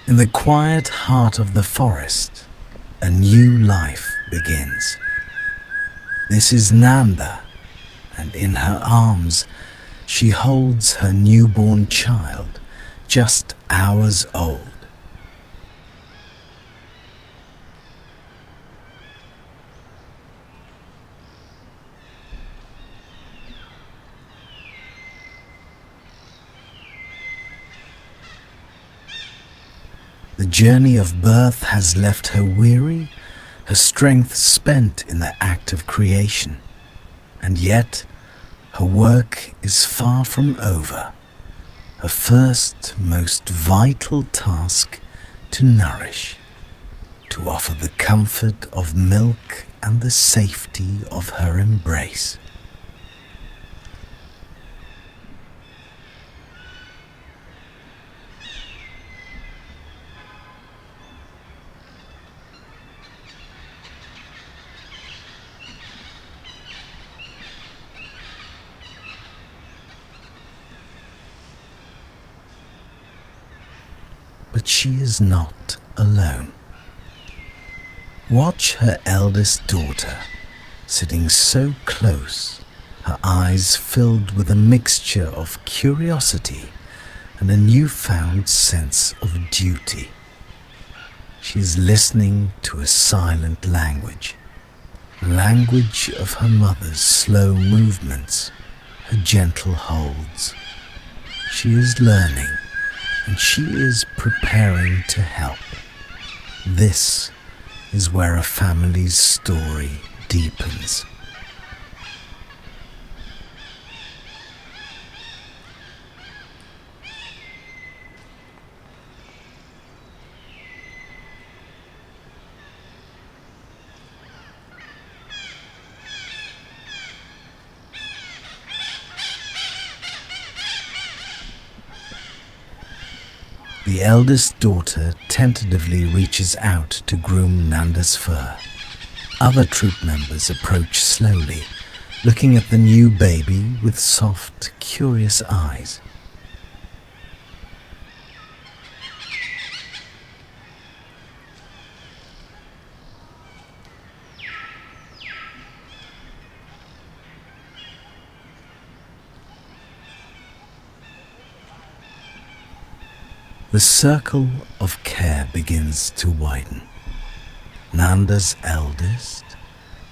In the quiet heart of the forest, a new life begins. This is Nanda, and in her arms she holds her newborn child, just hours old. The journey of birth has left her weary, her strength spent in the act of creation, and yet her work is far from over. Her first, most vital task to nourish, to offer the comfort of milk and the safety of her embrace. But she is not alone. Watch her eldest daughter, sitting so close, her eyes filled with a mixture of curiosity and a newfound sense of duty. She is listening to a silent language of her mother's slow movements, her gentle holds. She is learning, and she is preparing to help. This is where a family's story deepens. The eldest daughter tentatively reaches out to groom Nanda's fur. Other troop members approach slowly, looking at the new baby with soft, curious eyes. The circle of care begins to widen. Nanda's eldest,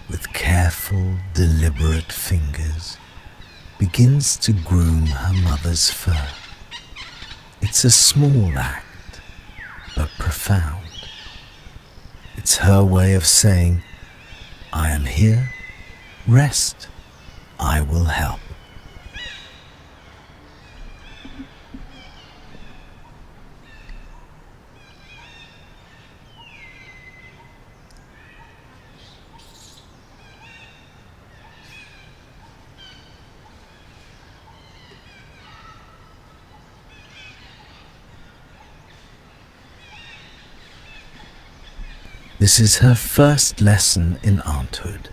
with careful, deliberate fingers, begins to groom her mother's fur. It's a small act, but profound. It's her way of saying, "I am here, rest, I will help." This is her first lesson in aunthood,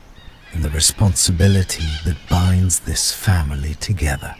in the responsibility that binds this family together.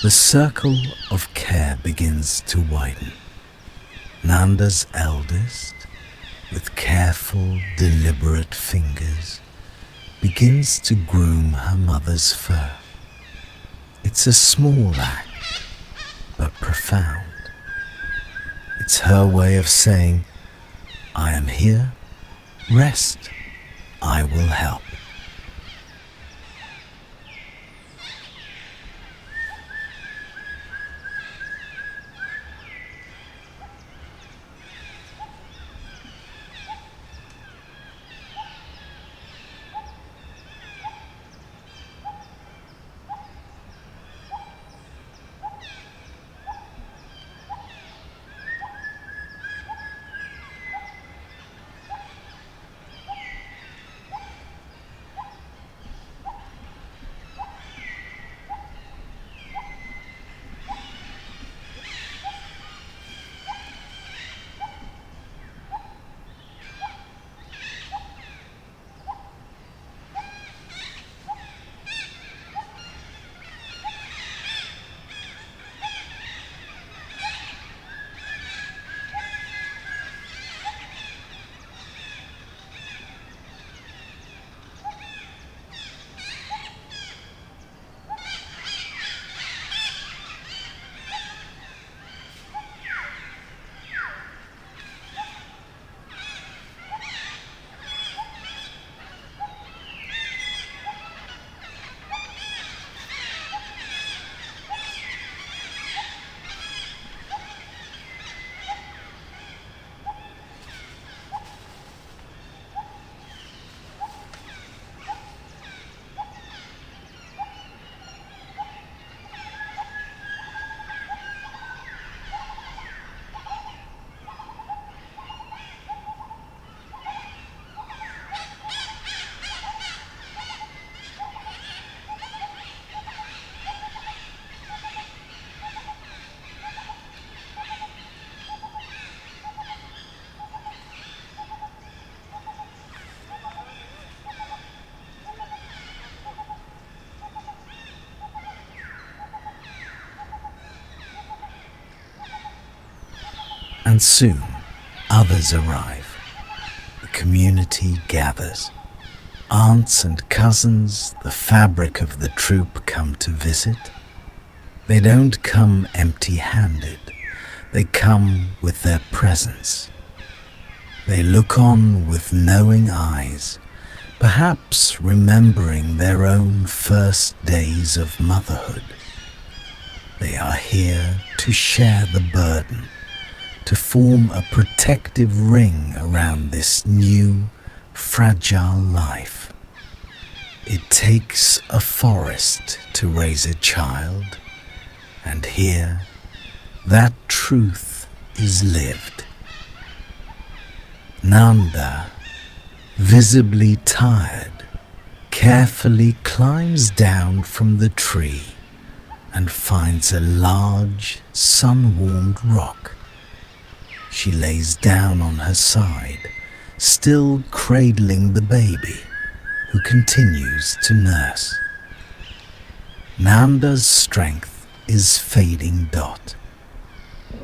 The circle of care begins to widen. Nanda's eldest, with careful, deliberate fingers, begins to groom her mother's fur. It's a small act, but profound. It's her way of saying, I am here, rest, I will help. And soon, others arrive. The community gathers. Aunts and cousins, the fabric of the troop, come to visit. They don't come empty-handed. They come with their presence. They look on with knowing eyes, perhaps remembering their own first days of motherhood. They are here to share the burden, to form a protective ring around this new, fragile life. It takes a forest to raise a child, and here that truth is lived. Nanda, visibly tired, carefully climbs down from the tree and finds a large, sun-warmed rock. She lays down on her side, still cradling the baby, who continues to nurse. Nanda's strength is fading dot.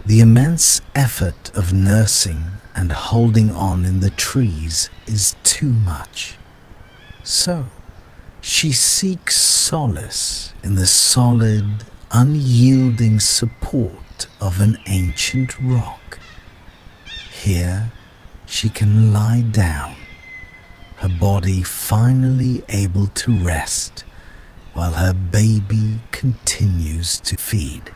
The immense effort of nursing and holding on in the trees is too much. So, she seeks solace in the solid, unyielding support of an ancient rock. Here, she can lie down, her body finally able to rest while her baby continues to feed.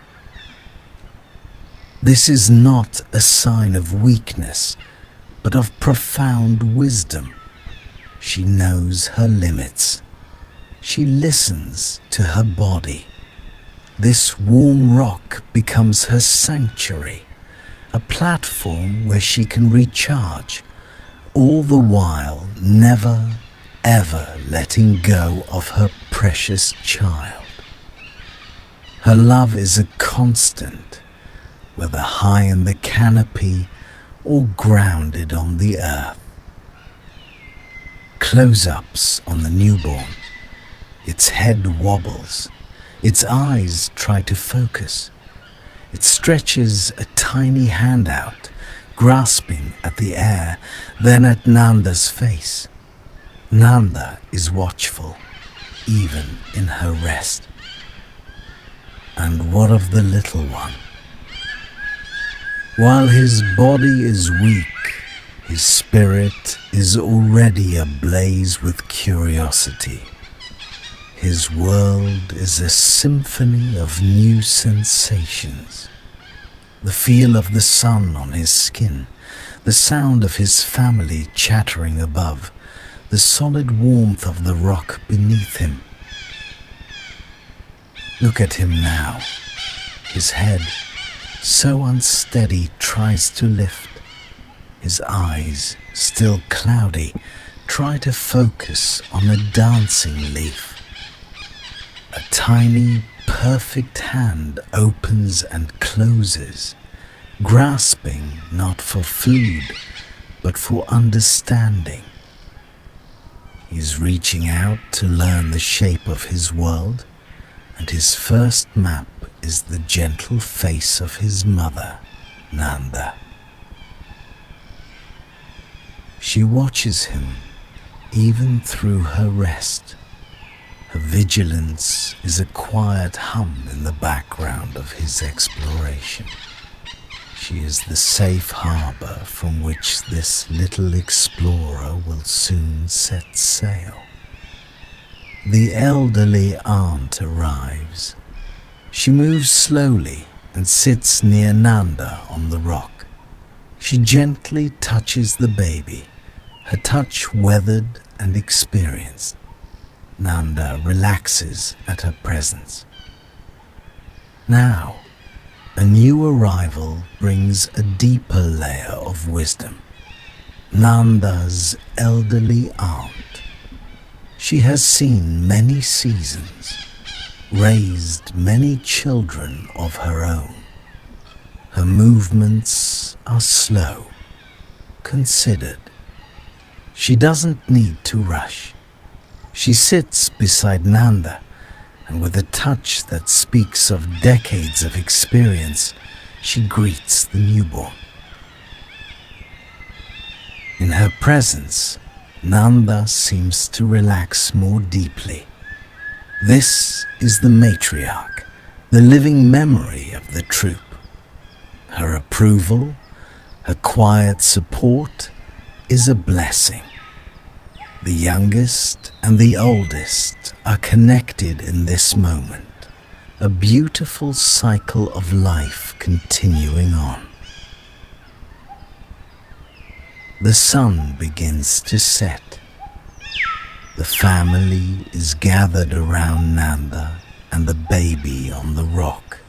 This is not a sign of weakness, but of profound wisdom. She knows her limits. She listens to her body. This warm rock becomes her sanctuary, a platform where she can recharge, all the while never, ever letting go of her precious child. Her love is a constant, whether high in the canopy or grounded on the earth. Close-ups on the newborn. Its head wobbles, Its eyes try to focus. It stretches a tiny hand out, grasping at the air, then at Nanda's face. Nanda is watchful, even in her rest. And what of the little one? While his body is weak, his spirit is already ablaze with curiosity. His world is a symphony of new sensations. The feel of the sun on his skin, the sound of his family chattering above, the solid warmth of the rock beneath him. Look at him now. His head, so unsteady, tries to lift. His eyes, still cloudy, try to focus on a dancing leaf. A tiny, perfect hand opens and closes, grasping not for food, but for understanding. He's reaching out to learn the shape of his world, and his first map is the gentle face of his mother, Nanda. She watches him even through her rest. Her vigilance is a quiet hum in the background of his exploration. She is the safe harbor from which this little explorer will soon set sail. The elderly aunt arrives. She moves slowly and sits near Nanda on the rock. She gently touches the baby, her touch weathered and experienced. Nanda relaxes at her presence. Now, a new arrival brings a deeper layer of wisdom. Nanda's elderly aunt. She has seen many seasons, raised many children of her own. Her movements are slow, considered. She doesn't need to rush. She sits beside Nanda, and with a touch that speaks of decades of experience, she greets the newborn. In her presence, Nanda seems to relax more deeply. This is the matriarch, the living memory of the troop. Her approval, her quiet support is a blessing. The youngest and the oldest are connected in this moment, a beautiful cycle of life continuing on. The sun begins to set. The family is gathered around Nanda and the baby on the rock.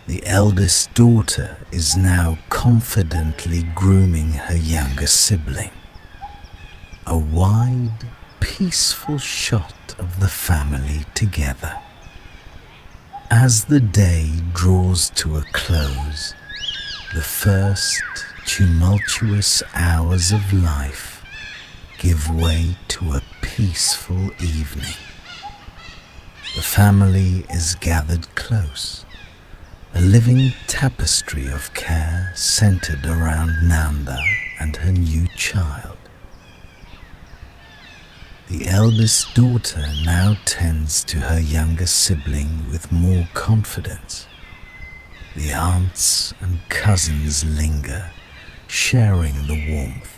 The eldest daughter is now confidently grooming her younger sibling. A wide, peaceful shot of the family together. As the day draws to a close, the first tumultuous hours of life give way to a peaceful evening. The family is gathered close, a living tapestry of care centered around Nanda and her new child. The eldest daughter now tends to her younger sibling with more confidence. The aunts and cousins linger, sharing the warmth.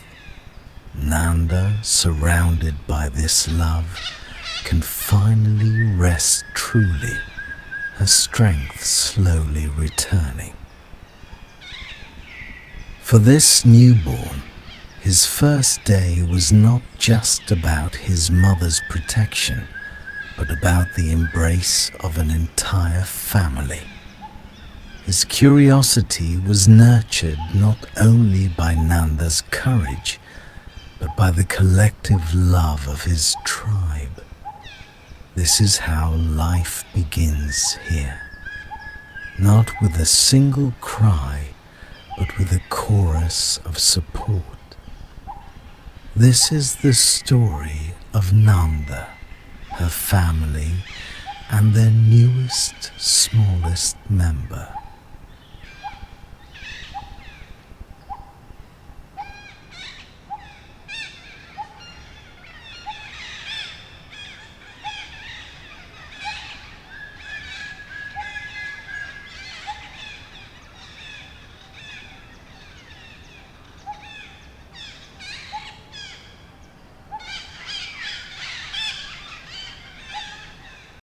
Nanda, surrounded by this love, can finally rest truly, her strength slowly returning. For this newborn, his first day was not just about his mother's protection, but about the embrace of an entire family. His curiosity was nurtured not only by Nanda's courage, but by the collective love of his tribe. This is how life begins here, not with a single cry, but with a chorus of support. This is the story of Nanda, her family, and their newest, smallest member.